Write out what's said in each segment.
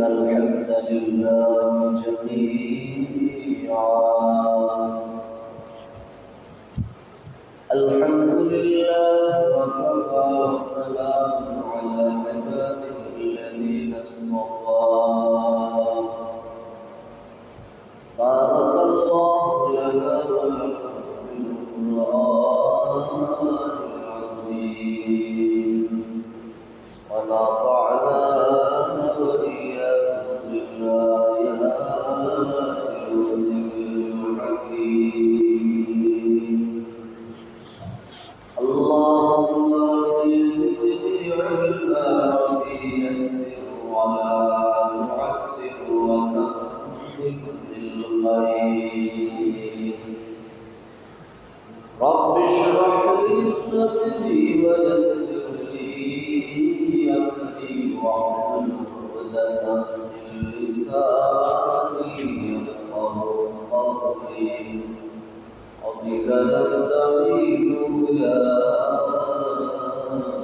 الحمد لله جميعا الحمد لله وكفى وسلام على عباده الذين اصطفى بارك الله لنا ولكم في القرآن العظيم ونفعنا وإياكم بالآيات والذكر الحكيم اللهم زدني علما ويسر ولا تعسر وتمم بالخير رب اشرح لي صدري ويسر لي أمري واحلل عقدة من لساني يفقهوا قولي وبك نستعين يا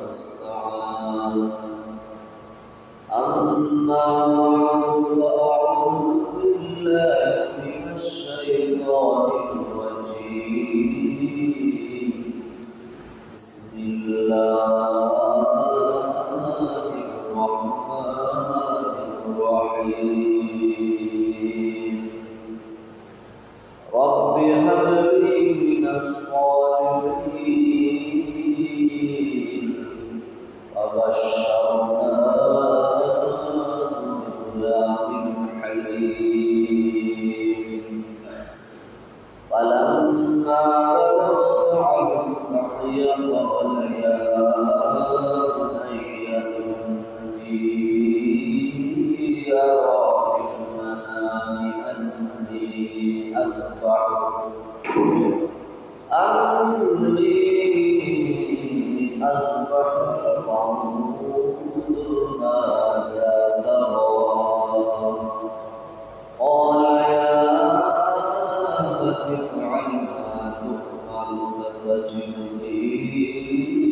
مستعان أما بعد فأعوذ بالله من الشيطان الرجيم بسم الله الرحمن الرحيم رب هب لي من الصالحين فبشرناه بغلام حليم فلما بلغ معه السعي قال يا بني إني أرى في المنام أني أذبحك فانظر ماذا ترى قال يا أبت افعل ما تؤمر ستجدني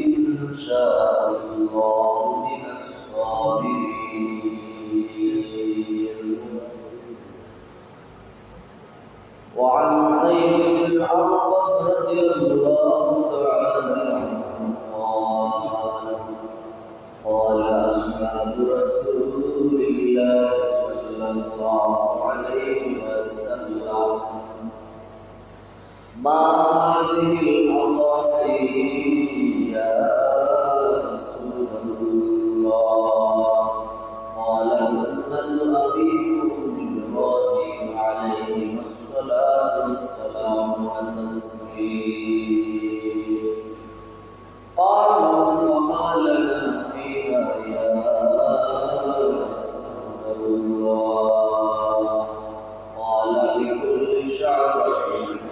إن شاء الله من الصابرين وعن زيد بن أرقم رضي الله تعالى عنه قال أصحاب رسول الله صلى الله عليه وسلم ما هذه الأضاحي يا رسول الله قال سنة أبيكم إبراهيم عليه الصلاة والسلام والتسليم قالوا فما لنا فيها يا رسول الله قال لكل شعرة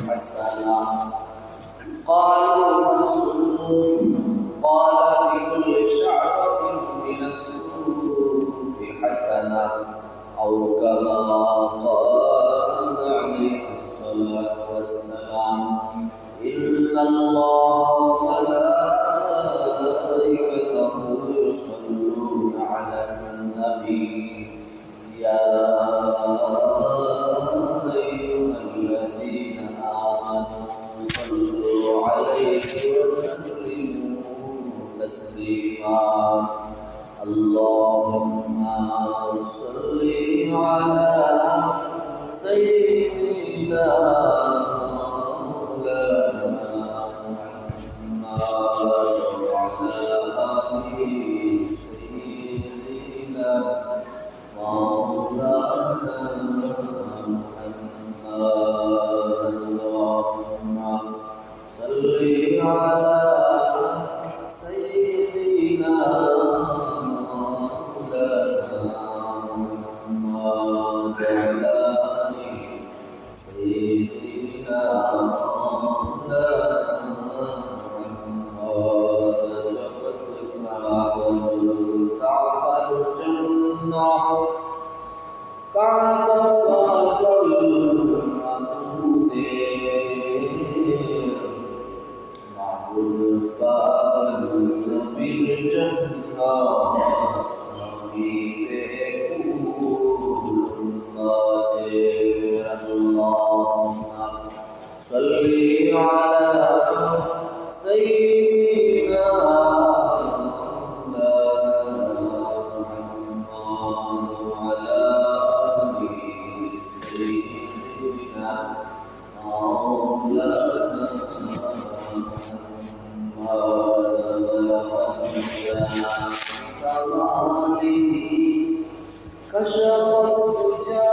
حسنة قالوا فالصوف قال لكل شعرة من الصوف حسنة أو كما قال عليه الصلاة والسلام إن الله وملائكته يصلون على النبي يا أيها الذين آمنوا صلوا عليه وسلموا تسليما اللهم صل على سيدنا اللهم صل على سيدنا محمد وعلى آل سيدنا مولانا محمد كشف الدجى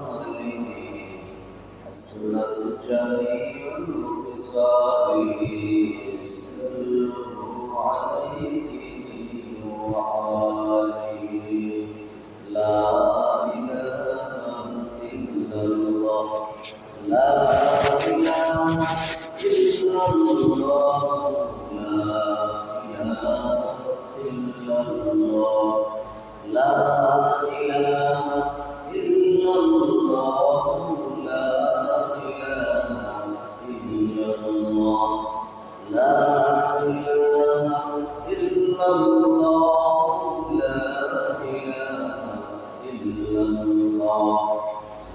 بجماله حسنت جميع خصاله صلوا عليه وآله لا إله إلا الله لا إله إلا الله لا إله إلا الله لا إله إلا الله لا إله إلا الله لا إله إلا الله لا إله إلا الله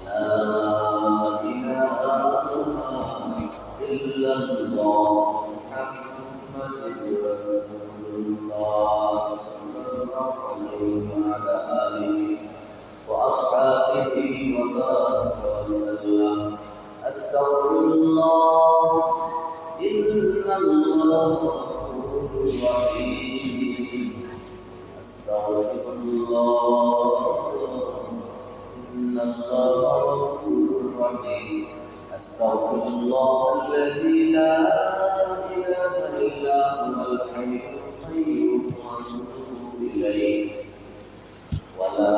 لا إله إلا الله محمد رسول الله صلى الله عليه وعلى آله وأصحابه وبارك وسلم أستغفر الله إن الله غفور رحيم أستغفر الله إن الله غفور رحيم أستغفر الله الذي لا إله إلا هو الحي القيوم وأتوب إليه ولا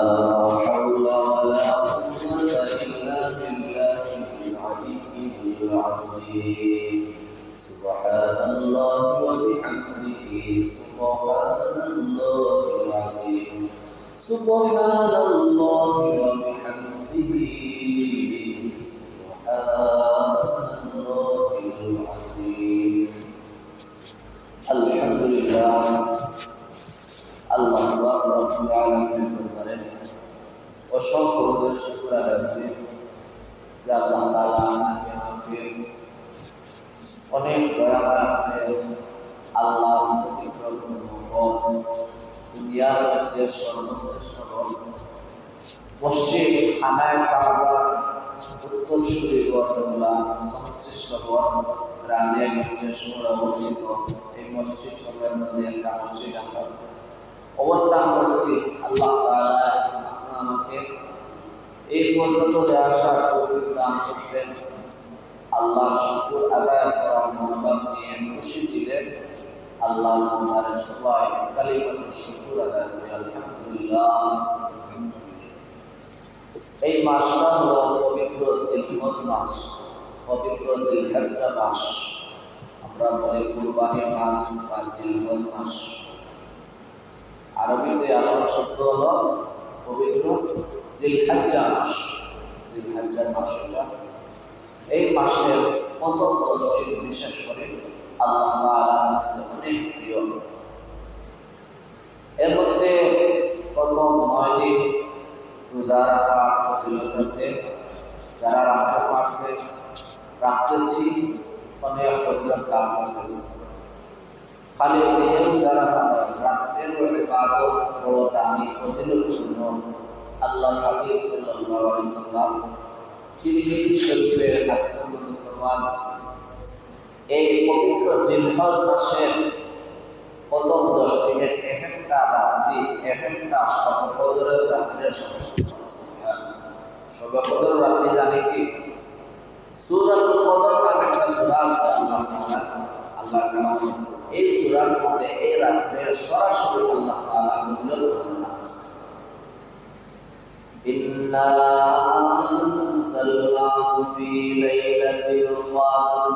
حول ولا قوة إلا بالله العلي العظيم سبحان الله وبحمده سبحان الله العظيم سبحان الله وبحمده سبحان الله العظيم الحمد لله আল্লাহ রাব্বুল আলামিনের দরবারে অসংখ্য শুকর আদায় করি যে আল্লাহ তাআলা আমাকে অনেক দয়া করে আল্লাহর পবিত্র ঘর দুনিয়ার মধ্যে সর্বশ্রেষ্ঠ ঘর মসজিদ খানায় কাবা উত্তরসূরি গড়গুলা সংশ্লিষ্ট ঘর গ্রামে গঞ্জে শহরে অবস্থিত এই মসজিদ সঙ্গের মধ্যে একটা মসজিদ আমরা অবস্থান করছি আল্লাহ তাআলা আমাকে এই পর্যন্ত যে আসার তৌফিক দান করছেন আল্লাহ শুকর আদায় করার মনোভাব নিয়ে খুশি দিলে আল্লাহ আমাদের সবাই কালিমাতুর শুকর আদায় করি আলহামদুলিল্লাহ। এই মাসটা হলো পবিত্র জিলহজ মাস, পবিত্র জিলহজ্জা মাস, আমরা বলি কুরবানির মাস বা জিলহজ মাস। আরবিতে আসল শব্দ হলো পবিত্র জিলহজ্জা মাস। জিলহজ্জা মাসটা এই মাসের প্রথম 10টি বিশেষ করে আল্লাহ তাআলার কাছে অনেক প্রিয়। এর মধ্যে প্রথম 9 দিন রোজা রাখা ফজিলত আছে, যারা রাখতে পারছে রাখতেছি অনেক ফজিলত লাভ করতেছে। খালি দিনে রোজা রাখা নয়, রাত্রের ইবাদত বড় দামি ফজিলতপূর্ণ। আল্লাহ হাবিব সাল্লাল্লাহু আলাইহি সাল্লাম তিরমিজি শরীফের হাদিসে ফরমান, এই পবিত্র জিলহজ মাসের প্রথম 10 দিনের এক একটা রাত্রি এক একটা শবে কদরের রাত্রে শবে কদর রাত্রি জানি কি সূরাতুল কদর নামে একটা সূরা আছে আল্লাহর কালাম আছে। এই সূরার মধ্যে এই রাত্রে সরাসরি আল্লাহ তাআলা ফজিলত বর্ণনা করেছেন। ইন্না আনজালনাহু ফি লাইলাতিল কদর,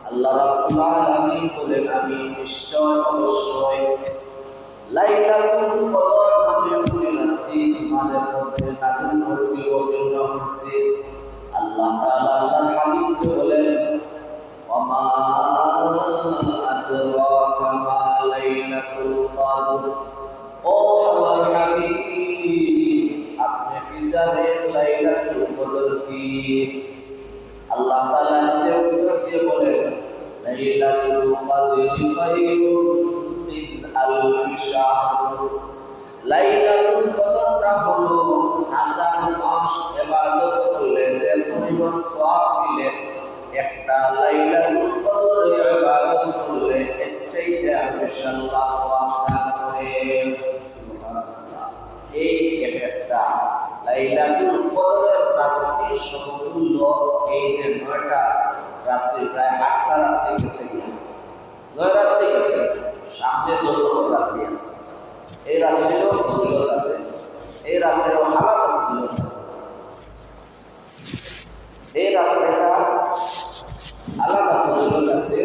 আল্লাহ রাব্বুল আলামিন বলেন আমি নিশ্চয় অবশ্যই লাইলাতুল কদর নামে একটি রাত্রি তোমাদের মধ্যে নাযিল করছি, অবতীর্ণ করছি। আল্লাহ তাআলা আল্লাহর হাবিবকে বলেন ওয়ামা আদরাকা মা লাইলাতুল কদর, ও আমার হাবিব আপনি কি জানেন জানেন লাইলাতুল কদর কি? আল্লাহ তাআলা নিজে উত্তর দিয়ে বলেন, লাইলাতুল কদরি খায়রুম মিন আলফি শাহর। লাইলাতুল কদরটা হলো হাজার মাস ইবাদত করলে যে পরিমাণ সওয়াব মিলে, একটা লাইলাতুল কদরে ইবাদত করলে এর চাইতে বেশি আল্লাহ সওয়াব দান করেন। সুবহানাল্লাহ। এই একটা লাইলাতুল কদরের রাত্রির সমতুল্য এই যে 9টা রাত্রি, প্রায় 8টা রাত্রি গেছে, 9 রাত্রি গেছে, সামনে 10 রাত্রি আছে। এই রাত্রেও ফজিলত আছে, এই রাত্রেও আলাদা ফজিলত আছে। এই রাত্রেটা আলাদা ফজিলত আছে,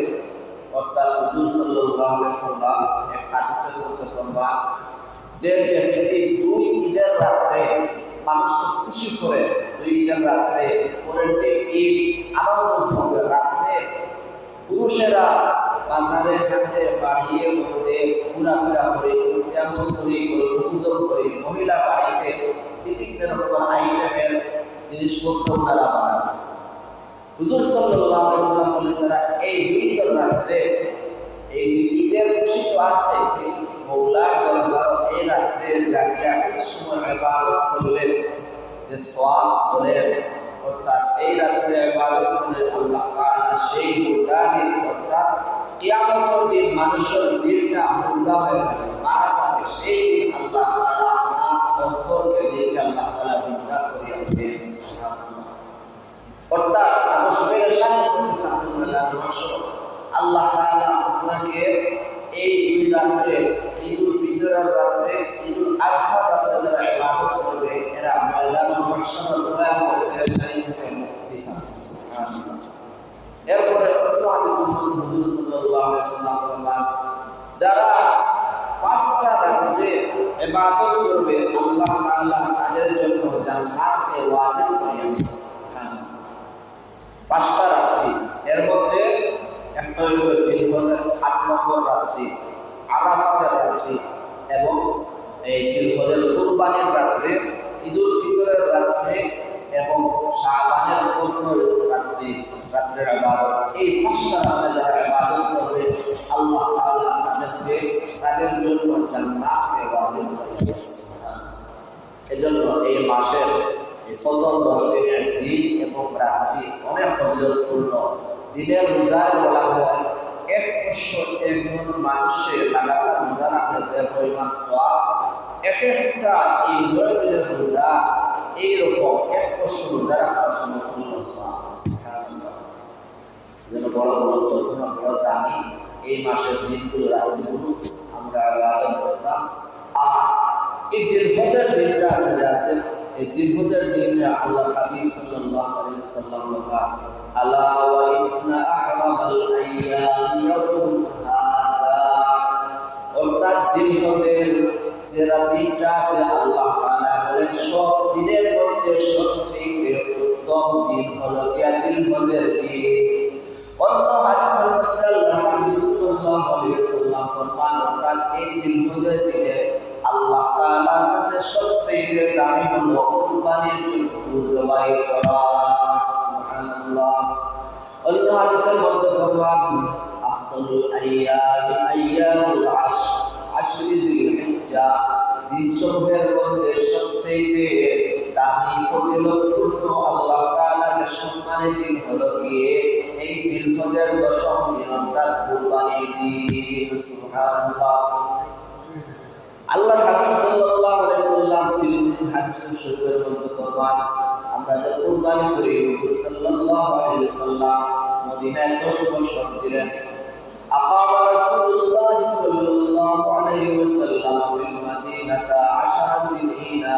অর্থাৎ হুজুর সাল্লাল্লাহু আলাইহি সাল্লাম এক হাদিসের মধ্যে ফরমান, যে ব্যক্তি 2 ঈদের রাত্রে, মানুষ তো খুশি করে 2 ঈদের রাত্রে, পরের দিন ঈদ, আনন্দ করে রাত্রে পুরুষেরা বাজারে হাটে বাড়িয়ে ঘুরে ঘোরাফেরা করে তেমন করি পূজন করি, মহিলা বাড়িতে বিভিন্ন রকম আইটেমের জিনিসপত্র তারা বানাবে। হুজুর সাল্লাল্লাহু আলাইহি ওয়াসাল্লাম বলেন, তারা এই 2 ঈদের রাত্রে, এই ঈদের খুশি তো আছে, মওলার দরবার এই রাত্রে জাগিয়া কিছু সময় ইবাদত করলে যে সওয়াব বলেন, অর্থাৎ এই রাত্রে ইবাদত করলে আল্লাহ তাআলা সেই মুদাদিন, অর্থাৎ কিয়ামতের দিন মানুষের দিনটা মুর্দা হয়ে যাবে, মারা যাবে, সেই দিন আল্লাহ তাআলা আপনার অন্তরকে দিনকে আল্লাহ তাআলা জিন্দা করিয়া দেন। সুবহানাল্লাহ। অর্থাৎ মানুষ পেরেশান করতে থাকবে, আল্লাহ তাআলা আপনাকে এই 2 রাত্রে, ঈদুল ফিতরের রাত্রে, ঈদুল আজহার রাত্রে যারা ইবাদত করবে, এরা ময়দানে মাহশারের ভয়াবহ পেরেশানি থেকে মুক্তি পাবে। সুবহানাল্লাহ। এরপরে অন্য হাদিসে হুজুর সাল্লাল্লাহু আলাইহি ওয়াসাল্লাম বলেন, যারা 5টা রাত্রে ইবাদত করবে, আল্লাহ তাআলা তাদের জন্য জান্নাতকে ওয়াজিব করে দিয়েছেন। সুবহানাল্লাহ। 5টা রাত্রি, এর মধ্যে একটা হলো জিলহজের 8 নম্বর রাত্রি, আরাফাতের রাত্রি, এবং এই জিলহজের কুরবানির রাত্রি, ঈদুল ফিতরের রাত্রি এবং শাবানের 15 রাত্রি, রাত্রের ইবাদত। এই 5টা রাত্রে যারা ইবাদত করবে, আল্লাহ তাআলা তাদেরকে, তাদের জন্য জান্নাতকে ওয়াজিব করে দিয়েছেন। এজন্য এই মাসের প্রথম 10 দিনের দিন এবং রাত্রি অনেক ফজিলতপূর্ণ। দিনের রোজায় বলা হয় 1 বছর একজন মানুষের লাগাতার রোজা রাখলে যে পরিমাণ সওয়াব, একটা এই 9 দিনের রোজা এইরকম 1 বছর রোজা রাখার সমতুল্য সওয়াব। সুবহানাল্লাহ। যেন বড় গুরুত্বপূর্ণ, বড় দামি এই মাসের দিনগুলো, রাত্রিগুলো আমরা ইবাদত করতাম। আর এই জিলহজের দিনটা আছে, এই জিলহজের দিনে আল্লাহ হাবিব সাল্লাল্লাহু আলাইহি ওয়াসাল্লাম বলেন, আলা ওয়া ইন্না আহরামাল আইয়ামি ইয়াউমুল হাসা। অর্থাৎ জিলহজের যে দিনটা আছে, আল্লাহ তাআলা বলেন সব দিনের মধ্যে সবচেয়ে উত্তম দিন হলো জিলহজের দিন। অন্য হাদিসের মধ্যে আল্লাহ হাবিব সাল্লাল্লাহু আলাইহি ওয়াসাল্লাম ফরমান, অর্থাৎ এই জিলহজের দিনে আল্লাহ তাআলার কাছে সবচেয়ে দামি হলো কুরবানির জন্য জবাই করা। সুবহানাল্লাহ। অন্য হাদিসের মধ্যে ফরমান, আফদালুল আইয়ামি আইয়ামুল আশরি যিলহিজ্জা। দিনসমূহের মধ্যে সবচেয়ে দামি ফজিলতপূর্ণ, আল্লাহ তাআলার সম্মানের দিন হলো গিয়ে এই জিলহজের 10ম দিন, অর্থাৎ কুরবানির দিন। সুবহানাল্লাহ। আল্লাহ হাবিব সাল্লাল্লাহু আলাইহি ওয়াসাল্লাম তিরমিজি হাদিস শরীফের মধ্যে ফরমান, আমরা যে কুরবানি করি, হুজুর সাল্লাল্লাহু আলাইহি ওয়াসাল্লাম মদিনায় 10 বছর ছিলেন। আকামা রাসূলুল্লাহ সাল্লাল্লাহু আলাইহি ওয়াসাল্লাম ফিল মাদিনাতা 10 সিনিনা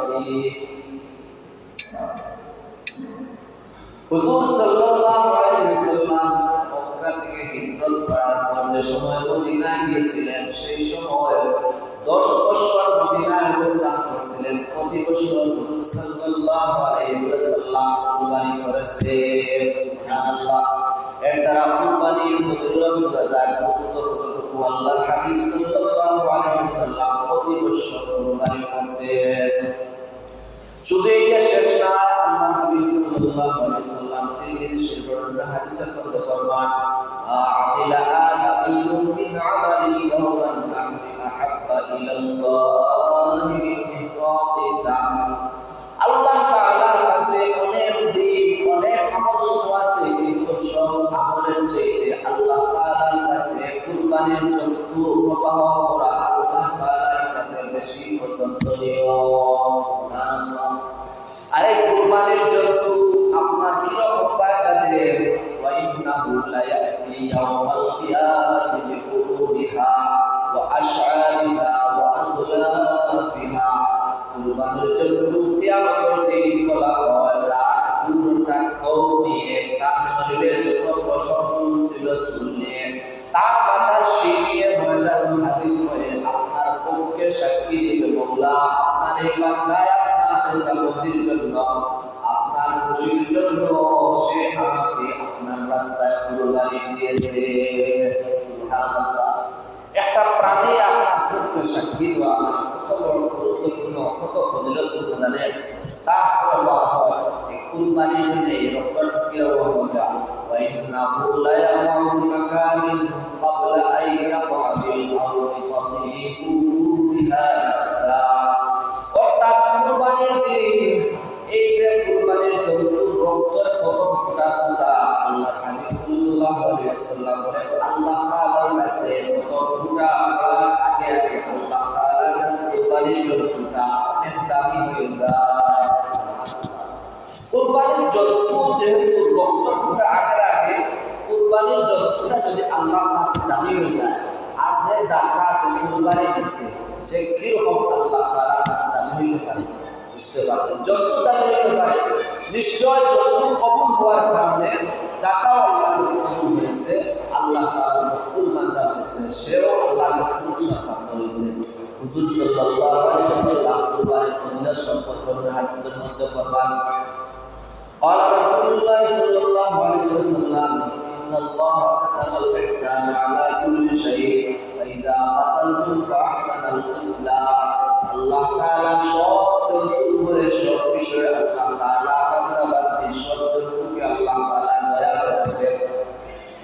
দাহি। হুজুর সাল্লাল্লাহু আলাইহি ওয়াসাল্লাম মক্কা থেকে হিজরত করার পর যে সময় মদিনায় গিয়েছিলেন, সেই সময় 10 বছর মদিনায় অবস্থান করছিলেন। প্রতি বছর হুজুর সাল্লাল্লাহু আলাইহি ওয়াসাল্লাম কুরবানি করেছেন। সুবহানাল্লাহ। এর দ্বারা কুরবানির ফজিলত বোঝা যায়, গুরুত্বপূর্ণ আল্লাহর হাবিব সাল্লাল্লাহু আলাইহি ওয়াসাল্লাম প্রতি বছর কুরবানি করতেন। শুধু এটা শেষ না, আল্লাহর হাবিব সাল্লাল্লাহু আলাইহি ওয়াসাল্লাম তিরমিজি শরীফের হাদিসের মধ্যে ফরমান আমিলা আদামিয়ুম মিন আমালি ইয়াওমান নাহরি আহাব্বা ইলাল্লাহি মিন ইহরাতিদ দাম। আল্লাহ তাআলার কাছে অনেক দিন অনেক আমল শুরু আছে, কিন্তু সব আমলের চাইতে আল্লাহ তাআলার কাছে কুরবানির জন্তু প্রবাহ করা আল্লাহ তাআলার কাছে বেশি পছন্দনীয়। সুবহানাল্লাহ। আরে কুরবানির জন্তু আপনার কি রকম ফায়দা দেয়? ওয়া ইন্নাহু লা ইয়াতি ইয়াওমাল কিয়ামাতি বিকুরুবিহা ওয়া আশআরিহা ওয়া আসলাফিহা। কুরবানির জন্তু কিয়ামতের দিন বলা হয় তার কম নিয়ে, তার শরীরের যত পশম চুল ছিল চুল নিয়ে, তার মাথার শিরিয়ে ময়দানে হাজির হয়ে আপনার পক্ষে সাক্ষী দিবে, মওলা আপনার এই বান্দায় আপনার নেজামতির জন্য, আপনার খুশির জন্য সে আমাকে আপনার রাস্তায় কুরবানি দিয়েছে। সুবহানাল্লাহ। একটা প্রাণী আপনার পক্ষে সাক্ষী দেওয়া কত বড় গুরুত্বপূর্ণ, কত ফজিলতপূর্ণ জানেন? তারপরে বলা হয় কুরবানির দিনে রক্তটা কিরকম হবে? ওয়া ইন্নাহু লা ইয়ামুরু বিমাকানিন ক্বাবলা আন ইয়াকআ বিল আরদি ফাতিহু বিহা নাসা। অর্থাৎ কুরবানির দিন এই যে কুরবানির জন্তুর রক্তের প্রথম ফোঁটা ফোঁটা আল্লাহর হাবিব সাল্লাল্লাহু আলাইহি ওয়াসাল্লাম বলেন আল্লাহ তাআলার কাছে প্রথম ফোঁটা পড়ার আগে আগে আল্লাহ তাআলার কাছে কুরবানির জন্তুটা অনেক দামি হয়ে যায়। কুরবানির জন্তু যেহেতু রক্তের ফোঁটা আগের আগে, কুরবানির জন্তুটা যদি আল্লাহর কাছে দামি হয়ে যায়, আর যে দাতা যে কুরবানি দিচ্ছে সে কিরকম আল্লাহ তাআলার কাছে দামি হইতে পারে? বুঝতে পারছেন? জন্তু দামি হইতে পারে, নিশ্চয় জন্তু কবুল হওয়ার কারণে দাতাও আল্লাহর কাছে কবুল হয়েছে, আল্লাহ তাআলার মকবুল বান্দা হয়েছে, সেও আল্লাহর কাছে প্রশংসা হয়েছে। হুজুর সাল্লাল্লাহু আলাইহি ওয়াসাল্লাম কুরবানির ফজিলত সম্পর্কে হাদিসের মধ্যে ফরমান قال رسول الله صلى الله عليه وسلم إن الله كتب الإحسان على كل شيء فإذا قتلتم فأحسن القتلى। আল্লাহ তাআলা সব জন্তুর উপরে সব বিষয়ে আল্লাহ তাআলা বান্দা বান্দি সব জন্তুকে আল্লাহ তাআলা দয়া করেছেন।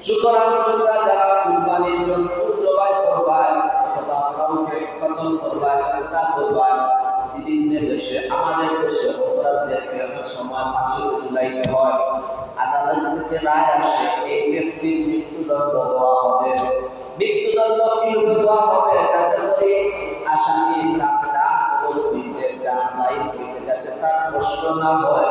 সুতরাং তোমরা যারা কুরবানির জন্তু জবাই করবা অথবা কাউকে কতল করবা, হত্যা করবা, বিভিন্ন দেশে আমাদের দেশে অপরাধীদেরকে সময় ফাঁসি ঝুলাইতে হয়, আদালত থেকে রায় আসে এই ব্যক্তির মৃত্যুদণ্ড দেওয়া হবে। মৃত্যুদণ্ড কিভাবে দেওয়া হবে? যাতে করে আসামি তার যা অবস্থিতে যা দায়ী হইতে যাতে তার কষ্ট না হয়,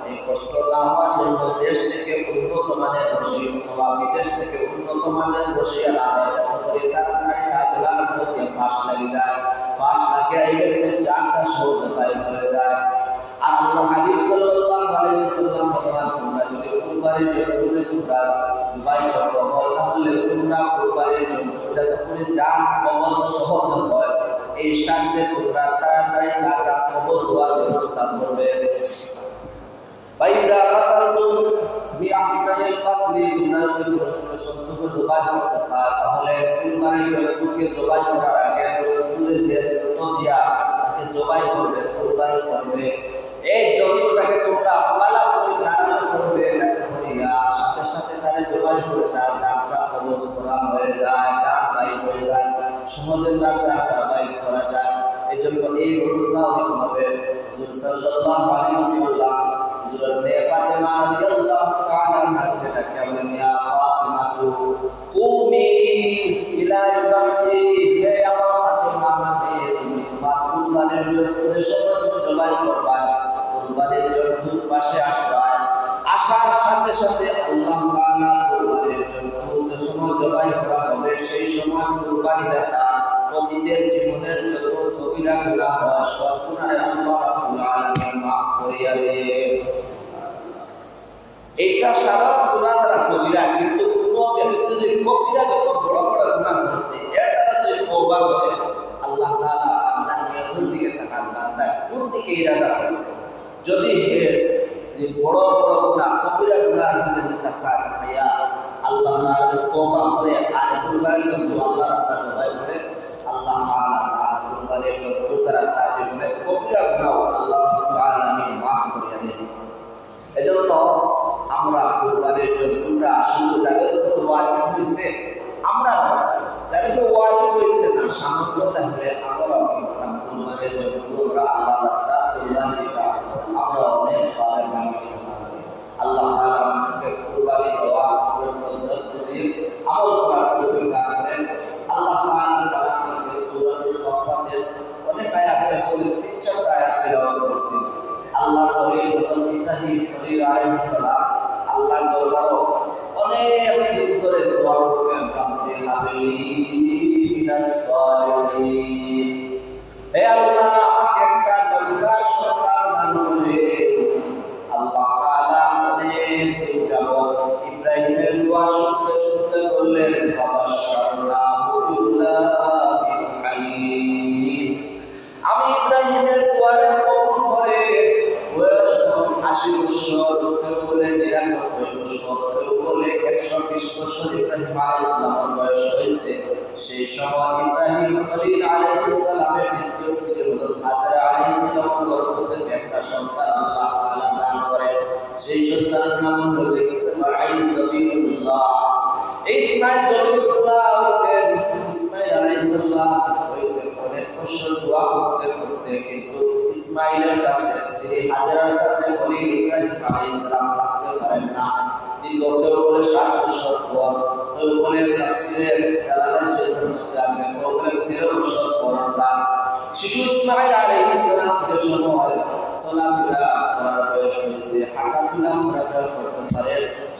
এই কষ্ট না হওয়ার জন্য দেশ থেকে উন্নত মানের রশি অথবা বিদেশ থেকে উন্নত মানের রশি আনা হয়, যাতে করে তাড়াতাড়ি তার গলার মধ্যে ফাঁস লেগে যায়, ফাঁস লাগে এই ব্যক্তির জানটা সহজে বাইর হয়ে যায়। আর আল্লাহ হাবিব সাল্লাল্লাহু আলাইহি ওয়াসাল্লাম ফরমান তোমরা যদি কুরবানির জন্তুকে তোমরা জবাই করতে হয় তাহলে তোমরা কুরবানির জন্তু যাতে করে জান কবজ সহজ হয় এই সাথে তোমরা তাড়াতাড়ি তার জান কবজ হওয়ার ব্যবস্থা করবে। ফাইদা কাতালতুম বিআহসানিল কাতলি, তোমরা যদি জন্তুকে জবাই করতে চাও তাহলে কুরবানির জন্তুকে জবাই করার আগে জন্তুরে যে যত্ন দিয়া তাকে জবাই করবে, কুরবানি করবে, এই জন্তুটাকে তোমরা পালা করে ধারণ করবে যাতে করিয়া সাথে সাথে তারে জবাই করে তার জানটা কবজ করা হয়ে যায়, জান বাইর হয়ে যায়, সহজে তার জানটা বাইর করা যায়। এই জন্য এই ব্যবস্থা নিতে হবে। হুজুর সাল্লাল্লাহু আলাইহি ওয়াসাল্লাম হুজুরের মেয়ে ফাতেমা রাদিয়াল্লাহু তাআলা আনহাকে ডাকে বলেন ইয়া ফাতিমাতু কুমি ইলা ইউদাহি, হে আমার ফাতেমা মানে তুমি তোমার কুরবানির জন্তুদের সময় তুমি জবাই করবা, কুরবানির জন্তুর পাশে আসবা, আসার সাথে সাথে আল্লাহ তাআলা কুরবানির জন্তু যে সময় জবাই করা হবে সেই সময় কুরবানি দাতা অতীতের জীবনের যত সগীরা গুনাহ হয় সব গুনাহ আল্লাহ রাব্বুল আলামিন মাফ করিয়া দেন। এটা সাধারণ গুনাহ দ্বারা সগীরা, কিন্তু কোনো ব্যক্তি যদি কবিরা যত বড় বড় গুনাহ করছে এর দ্বারা যদি তওবা করে আল্লাহ তাআলা আপনার নিয়তের দিকে তাকান, বান্দা কোন দিকে ইরাদা করছে। যদি যে বড় বড় গুনাহ কবিরা গুনাহের দিকে যদি তাকায়া আল্লাহ তাআলা তওবা করে আর কুরবানির জন্য আল্লাহ রাস্তা জবাই করে আল্লাহ তাআলা আর কুরবানির জন্য তারা তার জীবনে কবিরা গুনাহ আল্লাহ তাআলা মাফ করে দেন। এজন্য আমরা কুরবানির জন্যটা শুধু যাদের উপর ওয়াজিব হয়েছে আমরা যাদের উপর ওয়াজিব হয়েছে না সামর্থ্য তাহলে আমরা কুরবানির জন্য আমরা আল্লাহ রাস্তা কুরবানি দিতে আমরা অনেক সওয়াবের ভাগী হতে পারি। আল্লাহ তাআলা আমাদেরকে কুরবানি দেওয়া ফজিলত বুঝিয়ে আমল করার তৌফিক দান করেন। আল্লাহ তাআলা আমাদেরকে সূরা আস-সাফফাতের অনেক আয়াতে বলে 3-4 আয়াত তেলাওয়াত করেছেন। আল্লাহ খলিল ইব্রাহিম খলিল আলাইহিস সালাম আল্লাহর দরবারে অনেক দিন ধরে দোয়া করতেন, রব্বি হাবলি মিনাস সালিহিন, হে আল্লাহ আমাকে একটা নেককার সন্তান দান করে। আল্লাহ তাআলা অনেক দিন যাবত ইব্রাহিমের দোয়া শুনতে শুনতে বললেন ফাবাশশারনাহু বিগুলামিন হালিম, আমি ইব্রাহিমের দোয়ারে কবুল করে বয়স 80 বছর, কেউ বলে 99 বছর, কেউ বলে 120 বছর ইব্রাহিম আলাইহিস সালামের বয়স হয়েছে। সেই সময় ইব্রাহিম খলিল আলাইহিস সালামের দ্বিতীয় স্ত্রী হযরত হাজরা আলাইহিস সালামের গর্ভ থেকে একটা সন্তান আল্লাহ তাআলা দান করেন। সেই সন্তানের নাম হলো ইসমাঈল জবিউল্লাহ। এই ইসমাঈল জবিউল্লাহ হইছেন ইসমাঈল আলাইহিস সালাম হইছেন অনেক বছর দোয়া করতে করতে কিন্তু ইসমাঈলের কাছে স্ত্রী হাজরার কাছে খলিল ইব্রাহিম আলাইহিস সালাম রাখতে পারেন না। দীর্ঘ কেউ বলে 7 বছর পর, কেউ বলে তাফসীরে জালালাইন শরীফের মধ্যে আছে, কেউ বলে 13 বছর পর তার শিশু ইসমাঈল আলাইহিস সালামের সময় চলাফেরা করার বয়স হয়েছে, হাঁটাচলা ঘোরাফেরা করতে পারে।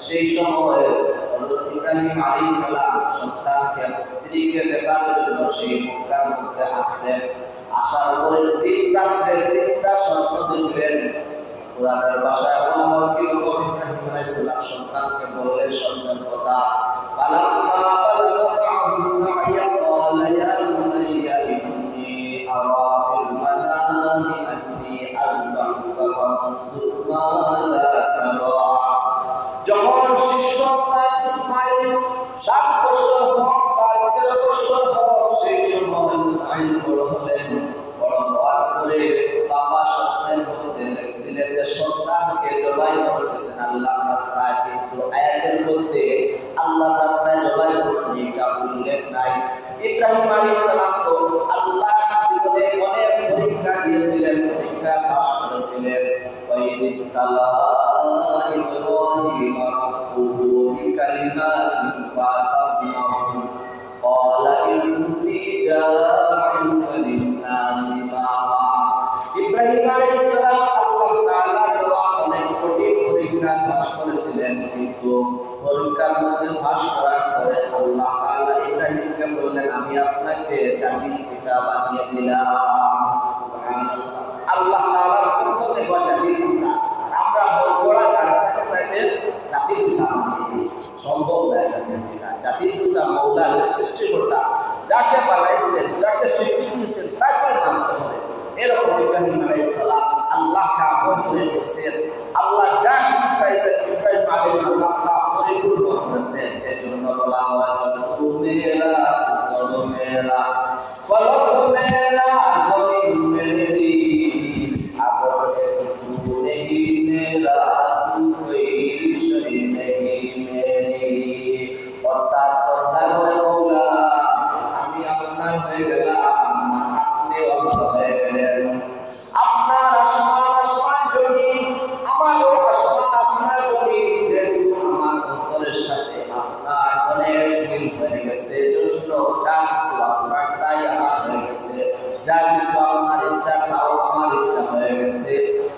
সেই সময় হযরত ইব্রাহিম আলাইহিস সালাম সন্তানকে স্ত্রীকে দেখার জন্য সেই মক্কার মধ্যে আসলেন। আসার পরে 3 রাত্রে 3টা স্বপ্ন দেখলেন। কোরআনের ভাষায় বলা হয় কি ইব্রাহিম আলাইহিস সালাম সন্তানকে বললেন সন্তান কথা ফালাম্মা বালাগা মা'আহুস সা'য়া ক্বালা ইয়া বুনাইয়া ইন্নী আরা ফিল মানামি আন্নী আযবাহুকা ফানজুর মাযা তারা। যখন শিশু সন্তান ইসমাঈল 7 বছর হোক বা 13 বছর হোক সেই সময় ইসমাঈল বড় হলেন। বড় হওয়ার পরে বাবা স্বপ্নের মধ্যে দেখছিলেন যে সন্তানকে জবাই করতেছেন আল্লাহর রাস্তায়, কিন্তু আয়াতের মধ্যে আল্লাহর রাস্তায় জবাই করছেন এটা উল্লেখ নাই। ইব্রাহিম আলাইহিস সালাম তো আল্লাহ জীবনে অনেক পরীক্ষা দিয়েছিলেন, পরীক্ষা পাস করেছিলেন। ওয়াইযিদ তালা ইব্রাহিম রাব্বুহু বিকালিমাতিন ফাতাম্মাহু ক্বালা ইন্নী জা'iলুকা লিন-নাসি ইমামা। ইব্রাহিম আলাইহিস সালাম আল্লাহ তাআলার দেওয়া অনেক কঠিন পরীক্ষা পাস করেছিলেন, কিন্তু পরীক্ষার মধ্যে পাস করার পরে আল্লাহ তাআলা ইব্রাহিমকে বললেন আমি আপনাকে জাতির পিতা বানিয়ে দিলাম। সুবহানাল্লাহ, আল্লাহ তাআলার পক্ষ থেকে জাতির পিতা। আমরা বড় যারা থাকে তাকে জাতির পিতা বানিয়ে দিই, সম্ভব নয়। জাতির পিতা, জাতির পিতা মওলা সৃষ্টিকর্তা, যাকে বানাইছেন, যাকে স্বীকৃতি দিয়েছেন তাকে মানতে হবে। এরকম ইব্রাহিম আলাইহিস সালাম আল্লাহকে আপন করে নিয়েছেন। আল্লাহ যা কিছু চাইছেন ইব্রাহিম আলাইহিস সালাম তা পরিপূর্ণ করেছেন। এজন্য বলা হয় জন্নু মেরা কুসল মেরা ফলক মেরা জমিন মেরি আবরে তু নেহি মেরা তু কোই শই নেহি মেরি। অর্থাৎ কথা বলে মওলা আমি আপনার হয়ে গেলাম, আপনি আমার হয়ে গেলেন। আপনার আসমান আসমান জমিন, আমারও আসমান আপনার জমিন, যেহেতু আমার অন্তরের সাথে আপনার মনের মিল হয়ে গেছে, জন্য যা কিছু আপনার তাই আমার হয়ে গেছে, যা কিছু আপনার ইচ্ছা তাও আমার ইচ্ছা হয়ে গেছে।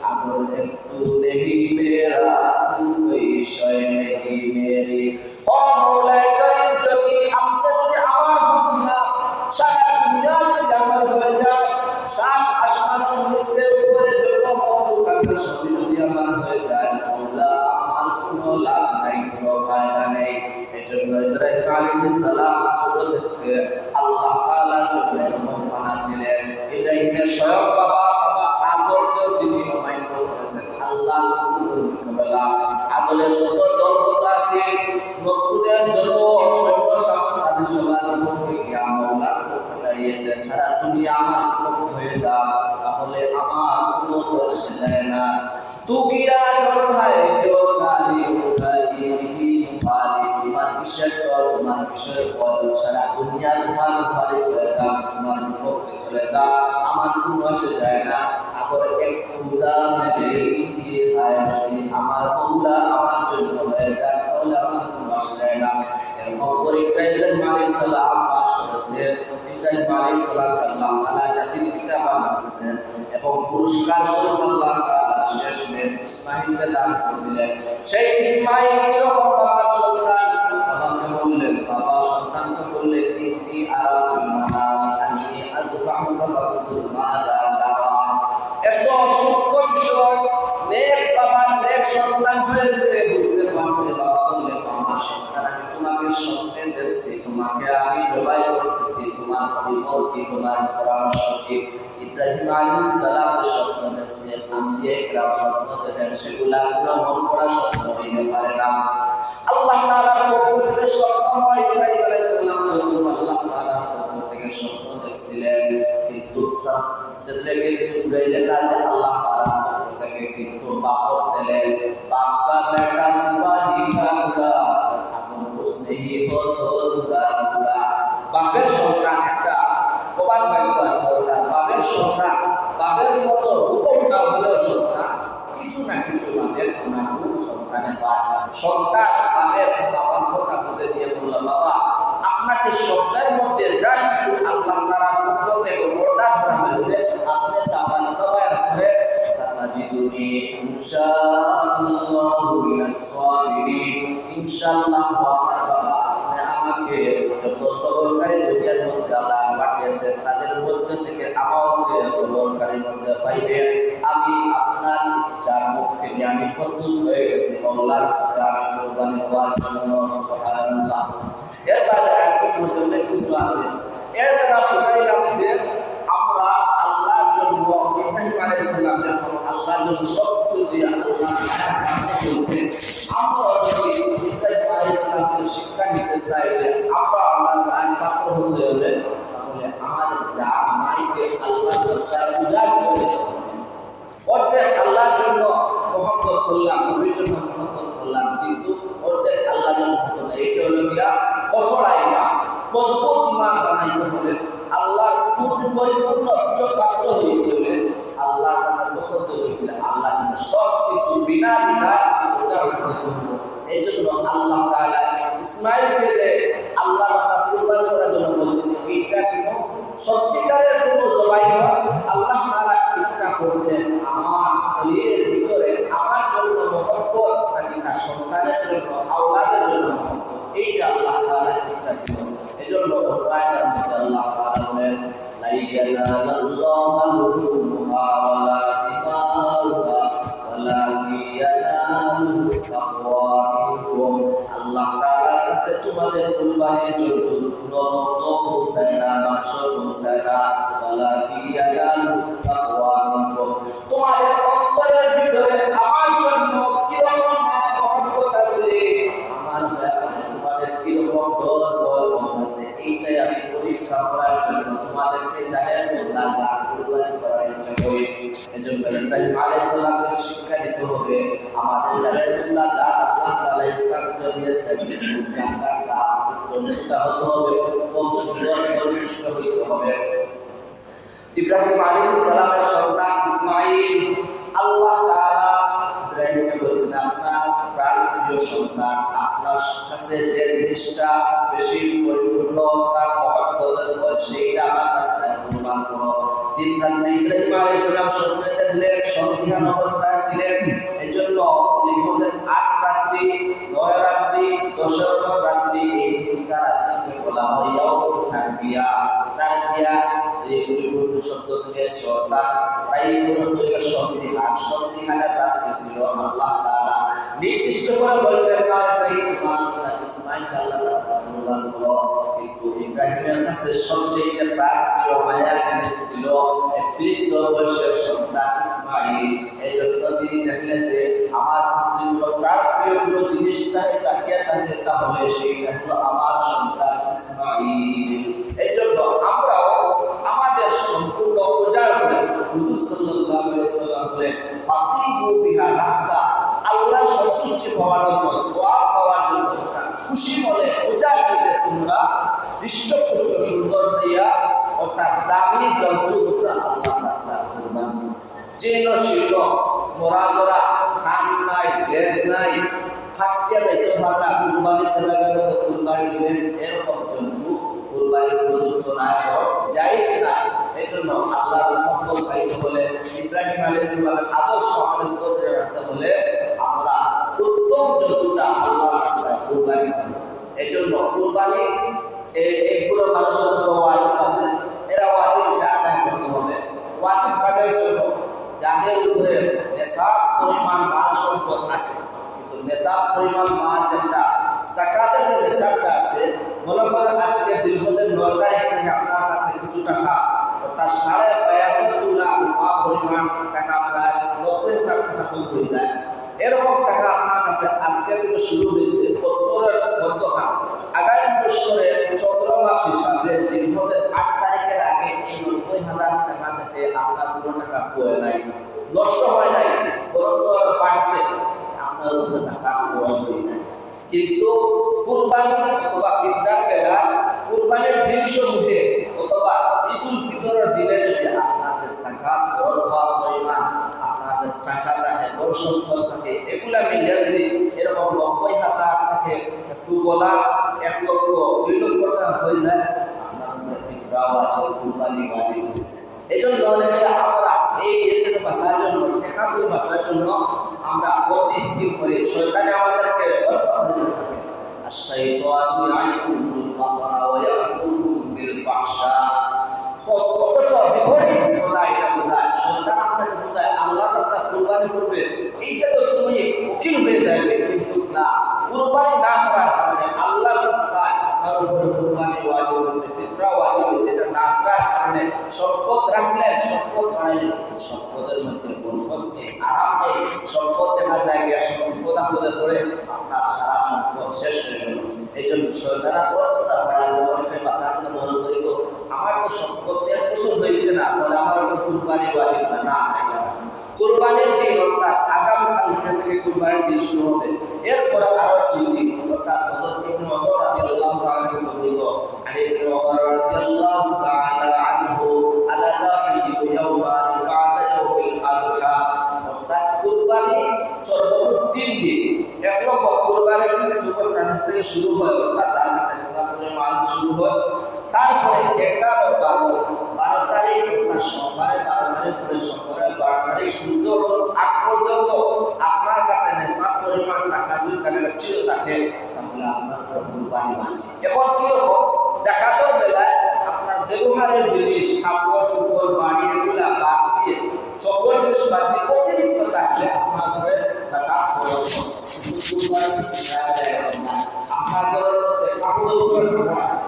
আগর একটু নেহি মেরা তু কোই শয় নেহি মেরি। ও মওলা করিম, যদি আপনি যদি আমার হন না, সারা দুনিয়া যদি আমার হয়ে যায়, 7 আসমানের নিচে উপরে যত মখলুক আছে সবই যদি আমার হয়ে যায়, মওলা আমার কোনো লাভ নাই, কোনো ফায়দা নেই। এজন্য ইব্রাহিম আলাইহিস সালাম ছোট থেকে আল্লাহ তাআলার জন্য এরকম বানাছিলেন। ইব্রাহিমের স্বয়ং বাবা আজরকেও তিনি অমান্য করেছেন। আল্লাহ আজলের সকল দলগত আছে, নবুদের চাইছে সারা দুনিয়া আমার বিপক্ষ হয়ে যাক, তাহলে আমার কোনো দোষ আসে যায় না। তু কিয়া জন হয় जो सारी उठाई नहीं मुखाली, তোমার কিসের দল, তোমার কিসের বল, সারা দুনিয়া তোমার মুখালিফ হয়ে যাক, তোমার বিপক্ষে চলে যাক, আমার কোনো আসে যায় না। अगर एक खुदा मेरे लिए है, যদি আমার মওলা আমার জন্য হয়ে যায় তাহলে আমার কোনো আসে যায় না। এরকম করে ইব্রাহিম আলাইহিস সালাম পাশ করেছেন। ইব্রাহিম আলাইহিস সালাম আল্লাহ তাআলা জাতির পিতা বানিয়েছেন এবং পুরস্কার স্বরূপ আল্লাহ তাআলা শেষমেশ ইসমাঈলকে দান করেছিলেন। সেই ইসমাঈল কিরকম বাবার সন্তান, বাবাকে বললেন, বাবা সন্তানকে বললেন ইন্নী আরা ফিল মানামি আন্নী আযবাহুকা ফানজুর মাযা তারা। এত সূক্ষ্ম বিষয়, নেক বাবা নেক সন্তান হয়েছে, বুঝতে পারছে। বাবা বললেন আমার সন্তান, আমি তোমাকে স্বপ্নে দেখছি, তোমাকে আমি জবাই করতেছি, তোমার অভিমত কি, তোমার পরামর্শ কি? ইব্রাহিম আলাইহিস সালাম স্বপ্ন দেখছে, আম্বিয়া একরাম স্বপ্ন দেখেন, সেগুলা কোনো মন করা স্বপ্ন হইতে পারে না। আল্লাহ তাআলার পক্ষ থেকে স্বপ্ন হয়, ইব্রাহিম আলাইহিস সালাম আল্লাহ তাআলার পক্ষ থেকে স্বপ্ন দেখছিলেন, কিন্তু ছেলেকে তিনি উড়াইলেন না যে আল্লাহ তাআলার পক্ষ থেকে, কিন্তু বাপর ছেলে, বাপ का बेटा सिपाही का हुआ अगर उसने ही हो तो दुआ दुआ। বাপের সন্তান একটা প্রবাদ বাক্য আছে, ওটা বাপের সন্তান, বাপের মতো উপমা হলেও সন্তান কিছু না কিছু বাপের গুণাগুণ সন্তানের পায়। সন্তান বাবার কথা বুঝে দিয়ে বলল, বাবা আপনাকে স্বপ্নের মধ্যে যা কিছু আল্লাহ তাআলার পক্ষ থেকে অর্ডার করা হয়েছে আপনি তা বাস্তবায়ন করে সাতাজিদুনি ইনশাআল্লাহু মিনাস সাবিরিন। ইনশাআল্লাহ আমার বাবা আপনি আমাকে যত সবরকারী দুনিয়ার মধ্যে আল্লাহ পাঠিয়েছে তাদের মধ্যে থেকে আমাকে সবরকারীর মধ্যে পাইবে। আমি আপনার ইচ্ছার পক্ষে নিয়ে আমি প্রস্তুত হয়ে গেছি আল্লাহর কাছে আমি কুরবানি দেওয়ার জন্য। সুবহানাল্লাহ। এর বাদে আয়াতের মধ্যে অনেক কিছু আছে। এর দ্বারা বুঝাইলাম যে আমরা আল্লাহর জন্য, ইব্রাহিম আলাইহিস সালাম যখন আল্লাহর জন্য সব কিছু দিয়ে আল্লাহ বলছে, আমরা যদি ইব্রাহিম আলাইহিস সালামের শিক্ষা নিতে চাই যে আমরা আল্লাহর আইন পাত্র হতে হবে, তাহলে আমাদের যা মাইকে আল্লাহর রাস্তায় উজাড় করে দিতে হবে। অর্ধেক আল্লাহর জন্য মহব্বত করলাম, নবীর জন্য মহব্বত করলাম, কিন্তু অর্ধেক আল্লাহর জন্য মহব্বত না। এটা হলো গিয়া ফসলাইনা মজবুত ইমান বানাইতে হবে। আল্লাহর পরিপূর্ণ প্রিয় পাত্র হইতে হলে, আল্লাহর কাছে পছন্দ হইতে হলে আল্লাহর জন্য সব কিছু বিনা দ্বিধায় উজাড় করতে হবে। এই জন্য আল্লাহ তাআলা ইসমাঈলকে যে আল্লাহর রাস্তা কুরবানি করার জন্য বলছেন, এটা কিন্তু সত্যিকারের কোনো জবাই নয়। আল্লাহ তাআলা ইচ্ছা করছেন আমার খলিলের ভিতরে আমার জন্য মহব্বত নাকি তার সন্তানের জন্য, আওলাদের জন্য মহব্বত, এইটা আল্লাহ তাআলার ইচ্ছা ছিল। এজন্য আয়াতের মধ্যে আল্লাহ তাআলা বলেন লা ইয়ানালাল্লাহু লুহুমুহা ওয়ালা দিমাউহা ওয়ালাকিন ইয়ানালুহু তাকওয়া মিনকুম। আল্লাহ তাআলার কাছে তোমাদের কুরবানির জন্য কোনো রক্ত পৌঁছায় না, মাংস পৌঁছায় না, ওয়ালাকিন ইয়ানালুহু তাকওয়া মিনকুম। তোমাদের অন্তরের ভিতরে আমার জন্য কিরকম মহব্বত আছে, আমার ব্যাপারে তোমাদের কিরকম গর্ব আছে, এইটাই আমি পরীক্ষা করার জন্য তোমাদেরকে জানাবো না যা কুরবানি করার ইচ্ছা করি। এজন্য ইব্রাহিম আলাইহিস সালামের শিক্ষা নিতে হবে। আমাদের জানাবুল্লাহ যা আল্লাহ তাআলা ইচ্ছা করে দিয়েছেন, জান্নাতটা উত্তমটা হতে হবে, উত্তম সুন্দর পরিপুষ্ট হতে হবে। ইব্রাহিম আলাইহিস সালামের সন্তান ইসমাঈল, আল্লাহ তাআলা ইব্রাহিমকে বলেছেন আপনার প্রাণপ্রিয় সন্তান, আপনার কাছে যে জিনিসটা বেশি পরিপূর্ণ তার মহব্বতের হয় সেইটা আমার রাস্তায় কুরবান করো। 3 রাত্রি ইব্রাহিম আলাইহিস সালাম স্বপ্নে দেখলেন, সন্ধিহান অবস্থায় ছিলেন। এজন্য জিলহজের 8 রাত্রি, 9 রাত্রি, 10 রাত্রি, এই 3টা রাত্রিকে বলা হয় ইয়াউমুত তারবিয়া। তারবিয়া এই পরিপূর্ণ শব্দ থেকে এসেছে, অর্থাৎ তাই কোনো তরিকা সন্ধিহানের রাত্রি ছিল। আল্লাহ তাআলা নির্দিষ্ট করে বলছেন না ইব্রাহিম তোমার সন্তান ইসমাঈলকে আল্লাহর রাস্তায় কুরবান করো, কিন্তু ইব্রাহিমের কাছে সবচেয়ে প্রিয় মায়ার জিনিস ছিল বৃদ্ধ বয়সের সন্তান ইসমাঈল। এই জন্য তিনি দেখলেন যে আমার কাছে কোনো প্রিয় কোনো জিনিস তাকিয়ে থাকে তাহলে সেইটা হলো আমার সন্তান ইসমাঈল। এই জন্য আমরাও হুজুর সাল্লাল্লাহু আলাইহি ওয়াসাল্লাম বলেন ফাতিবু বিহা নাফসা, আল্লাহ সন্তুষ্টি পাওয়ার জন্য, সওয়াব পাওয়ার জন্য, খুশি মনে পূজা করে তোমরা হৃষ্টপুষ্ট সুন্দর চাইয়া অর্থাৎ দামি জন্তু তোমরা আল্লাহ রাস্তায় কুরবানি, জীর্ণ শীর্ণ মরা জরা, কান নাই, লেজ নাই, ফাটিয়া যাইতে পারলা, কুরবানির জায়গার মধ্যে কুরবানি দিবেন এরকম জন্তু কুরবানির উপযুক্ত না, জায়েজ না। এই জন্য আল্লাহ রহমত খাইতে হলে, ইব্রাহিম আলাইহিস সালামের আদর্শ আমাদের ধরে রাখতে হলে আমরা উত্তম জন্তুটা আল্লাহর রাস্তায় কুরবানি করব। এই জন্য কুরবানি এগুলো মানুষের উপর ওয়াজিব আছে, এরা ওয়াজিবটা আদায় করতে হবে। ওয়াজিব আদায়ের জন্য যাদের উপরে নেশাব পরিমাণ মাল সম্পদ আছে, কিন্তু নেশাব পরিমাণ মাল যেটা যাকাতের যে নেশাবটা আছে, মনে করেন আজকে জিলহজের 9 তারিখ থেকে আপনার কাছে কিছু টাকা অর্থাৎ 52 লাখ পরিমাণ টাকা প্রায় 90,000 টাকা শুরু হয়ে যায়। এরকম টাকা আপনার কাছে আজকে থেকে শুরু হয়েছে বছরের মধ্যখান, আগামী বছরের চন্দ্র মাস হিসাবে জিলহজের 8 তারিখের আগে এই 90,000 টাকা থেকে আপনার কোনো টাকা পড়ে নাই, নষ্ট হয় নাই, বরঞ্চ বাড়ছে, আপনার উপরে টাকা খরচ হয়ে যায়। কিন্তু কুরবানি অথবা ফিতরার বেলা কুরবানির দিন সমূহে অথবা ঈদুল ফিতরের দিনে যদি আপনাদের যাকাত খরচ হওয়ার পরিমাণ আপনাদের টাকা থাকে, ধন সম্পদ থাকে, এগুলা মিলিয়ে যদি এরকম 90,000 থেকে একটু বলা 1 লক্ষ 2 লক্ষ টাকা হয়ে যায়, আপনার উপরে ফিতরা ওয়াজিব, কুরবানি ওয়াজিব হয়ে যায়। এই জন্য আমরা এই থেকে বাঁচার জন্য, টাকা থেকে বাঁচার জন্য আমরা প্রতিদিন করে শয়তানে আমাদেরকে ওয়াসওয়াসা দিতে থাকে। আশ-শাইতানু ইয়াইদুকুমুল ফাকরা ওয়া ইয়া'মুরুকুম বিল ফাহশা। অথচ বিপরীত কথা এটা বোঝায়, শয়তান আপনাকে বোঝায় আল্লাহর রাস্তায় কুরবানি করবে, এইটা তো তুমি উকিল হয়ে যাবে, কিন্তু না, কুরবানি না করার কারণে আল্লাহর রাস্তায় আপনার উপরে কুরবানি ওয়াজিব হয়েছে, ফিতরা ওয়াজিব হয়েছে, এটা না করার কারণে সম্পদ রাখলেন, সম্পদ বাড়াইলেন, সম্পদের মধ্যে বরকত নেই, আরাম নেই, সম্পদ দেখা যায় গিয়া সম্পদ আপদে পড়ে আপনার সারা সম্পদ শেষ হয়ে গেল। এই জন্য শয়তানের প্রসেসর বাড়ালে অনেকে বাঁচার জন্য মনে করি তো আমার তো সম্পদ 1 বছর হয়েছে না, তাহলে আমার উপর কুরবানি ওয়াজিব না, এটা না। কুরবানির দিন অর্থাৎ আগামীকাল থেকে কুরবানির দিন শুরু হবে, এরপর আরো 2 দিন অর্থাৎ হযরত ইবনে ওমর রাদিয়াল্লাহু তাআলা বর্ণিত, আলী ইবনে ওমর রাদিয়াল্লাহু তাআলা আনহু আলা দাহি ইয়াওমানি বা'দা ইয়াউমিল আযহা, অর্থাৎ কুরবানি সর্বমোট 3 দিন। এক নম্বর কুরবানির দিন সুবহ সাদিস থেকে শুরু হয়, অর্থাৎ যার কাছে নিসাব পরিমাণ শুরু হয়, তারপরে 11, 12 তারিখ অর্থাৎ সোমবারে 12 তারিখ করে সোমবারের 12 তারিখ সূর্য ওঠার আগ পর্যন্ত আপনার কাছে নিসাব পরিমাণ টাকা যদি ছিল থাকে, তাহলে আপনার কুরবানি ওয়াজিব। এখন কি রকম যাকাতের বেলায় আপনার ব্যবহারের জিনিস, কাপড় চোপড়, বাড়ি, এগুলা বাদ দিয়ে সকল জিনিস বাদ দিয়ে অতিরিক্ত থাকলে আপনার ঘরে যাকাত খরচ হবে। আপনার ঘরের মধ্যে কাপড়ের উপর খরচ আছে,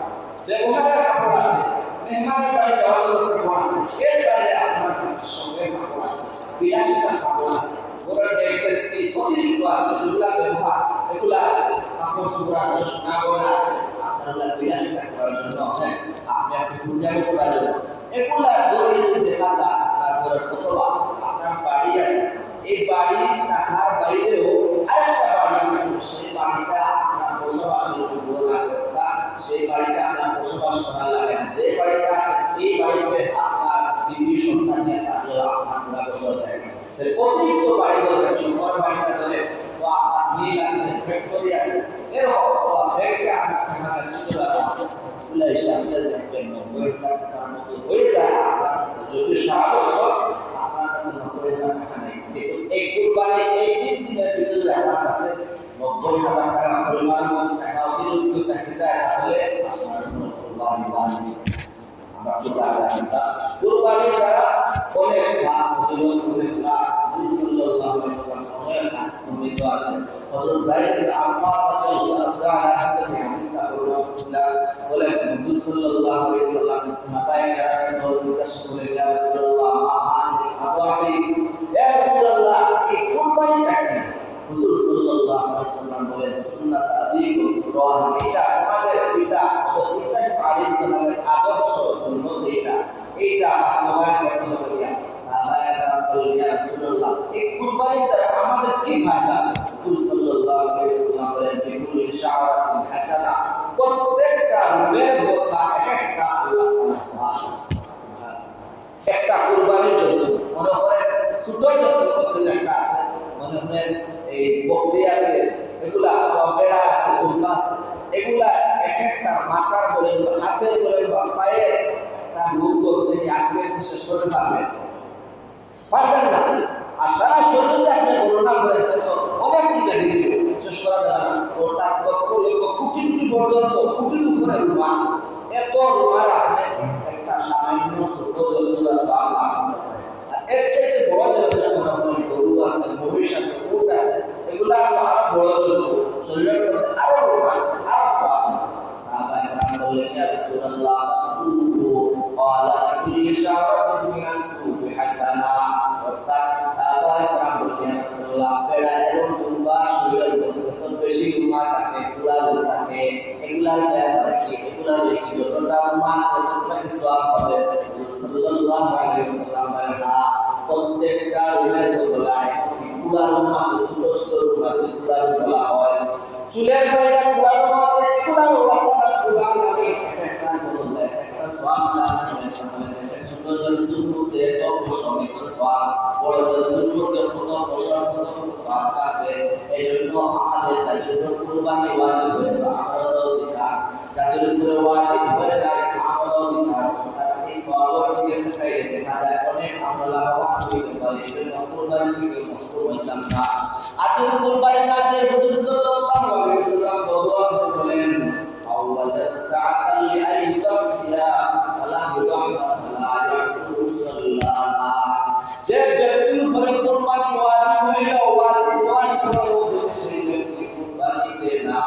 ব্যবহারের কাপড় আছে, মেহমানের বাড়ি যাওয়ার জন্য কাপড় আছে, এর বাইরে আপনার কাছে সঙ্গে কাপড় আছে, বিলাসিতা কাপড় আছে, ঘরের ডেস্কি অতিরিক্ত আছে, যেগুলা ব্যবহার এগুলা আছে, কাপড় চোপড় আছে, সোনা গয়না আছে, আপনার বিলাসিতা করার জন্য, হ্যাঁ আপনি আপনি পূজারি করার জন্য এগুলা গরিব দেখা যায় আপনার ঘরের অথবা আপনার বাড়ি আছে, এই বাড়ি টাকার বাইরেও আরেকটা বাড়ি আছে, সেই বাড়িটা আপনার বসবাসের যোগ্য না, সেই বাড়িতে আপনার বসবাস করা লাগে না, যে বাড়িতে আছে সেই বাড়িতে আপনার বিবি সন্তান নিয়ে থাকলেও আপনার পুরা বছর যায় না। অতিরিক্ত বাড়ি দরকার, শহর বাড়িটা ধরে তো আপনার মিল আছে, ফ্যাক্টরি আছে, এরকম ফ্যাক্টরি আপনার টাকা আছে, এগুলো এসে আপনার দেখবেন 90,000 টাকার মতো হয়ে যায় আপনার কাছে, যদি সারা বছর আপনার কাছে 90,000 টাকা নেই, কিন্তু এই কুরবানি এই 3 দিনের ভিতরে আপনার কাছে 90,000 টাকা পরিমাণ টাকা অতিরিক্ত থেকে যায়, তাহলে আপনার কুরবানি ওয়াজিব। আমরা তো জানি না কুরবানির দ্বারা অনেক লাভ ফজিলত, অনেক লাভ রাসূল সাল্লাল্লাহু আলাইহি ওয়াসাল্লাম অনেক হাদিস বর্ণিত আছে। হযরত যায়েদ ইবনে আরকাম রাদিয়াল্লাহু তাআলা থেকে হাদিসটা বলেন রাসূল সাল্লাল্লাহু আলাইহি ওয়াসাল্লাম সাহাবায়ে কেরামের দল জিজ্ঞাসা করলেন, ইয়া রাসূলুল্লাহ মা হাযিল আদাহি, ইয়া রাসূলুল্লাহ এই কুরবানিটা কি? রাসূল সাল্লাল্লাহু আলাইহি ওয়াসাল্লাম বলেন, সুন্নাত আযীকুম ইব্রাহিম, এটা আমাদের পিতা হযরত ইব্রাহিম আলাইহিস সালামের আদর্শ সুন্নাত, এটা বাস্তবায়ন করতে হবে। রাসূলুল্লাহ এই কুরবানির দ্বারা আমাদের কি ফায়দা? রাসূল সাল্লাল্লাহু আলাইহি ওয়াসাল্লাম বলেন বিকুল্লি শাআরাতিন হাসানা, প্রত্যেকটা রূহের বদলা একটা আল্লাহ তাআলা সুবহান। একটা কুরবানির জন্য মনে করেন ছোট ছোট করতে একটা আছে, মনে করেন এই বকরি আছে, এগুলা বেড়া আছে, দুম্বা আছে, এগুলা একটা মাথার বলেন বা হাতের বলেন বা পায়ের একটা রূপ করতে কি আজকে শেষ করতে পারবেন? পারবেন না। আর সারা শরীরে আপনি গণনা করেন তো অনেক দিন লেগে দিবে, শেষ করা যাবে না। ওটা লক্ষ লক্ষ কোটি কোটি পর্যন্ত কোটির উপরে রূপ আছে। এত রূপার আপনি একটা সামান্য ছোট জন্তুলা সাপ লাভ করতে পারেন। আর এর চাইতে বড় জন্তু মনে করেন গরু আছে, মহিষ আছে, উট আছে, এগুলা আরো বড় জন্তু, শরীরের মধ্যে আরো রূপ আছে, আরো সাপ আছে। সাহাবায়ে কেরাম বললেন ইয়া রাসূলুল্লাহ ফাসুহু ক্বালা কুল্লি শা'রাতিন মিনাস সুবি হাসানা। অর্থাৎ সাহাবায়ে কেরাম বললেন ইয়া রাসূলুল্লাহ বেড়া এবং দুম্বা শরীরের মধ্যে তো বেশি রূপা থাকে, পুরা রূপ থাকে, এগুলার ব্যাপারে কি, এগুলার কি যতটা রূপ আছে ততটা সওয়াব হবে? সাল্লাল্লাহু আলাইহি ওয়াসাল্লাম বলেন প্রত্যেকটা রূপের বদলায় পুরা রূপ আছে, ছোট ছোট রূপ আছে, পুরা রূপ বলা হয়। চুলের বাইরে পুরা রূপ আছে, এগুলা আল্লাহ পুরা লাগে একটা বদলায় একটা সওয়াব দান করেন। ছোট জন্তুর মধ্যে এত প্রশমিত সওয়াব, বড় জন্তুর মধ্যে কত প্রশমিত সওয়াব থাকবে। এই জন্য আমাদের যাদের উপর কুরবানি ওয়াজিব হয়েছে আমাদের অধিকার, যাদের উপরে ওয়াজিব হয়ে যায় আমাদের অধিকার, এই সওয়াবের দিকে তাকাইলে দেখা যায় অনেক আমরা লাভবান হতে পারি। এই জন্য কুরবানি থেকে মহরুম হইতাম না। আর যদি কুরবানি না দেয় হুজুর সাল্লাল্লাহু আলাইহি ওয়াসাল্লাম দোয়া করে বলেন আওয়াজাদা সাআতান লিআন ইউদাহিয়া ওয়ালা ইউদাহা ফালা ইয়াকুলু সাল্লাল্লাহু। যে ব্যক্তির উপরে কুরবানি ওয়াজিব হইল, ওয়াজিব দোয়া করে যদি সেই ব্যক্তি কুরবানি দেয় না,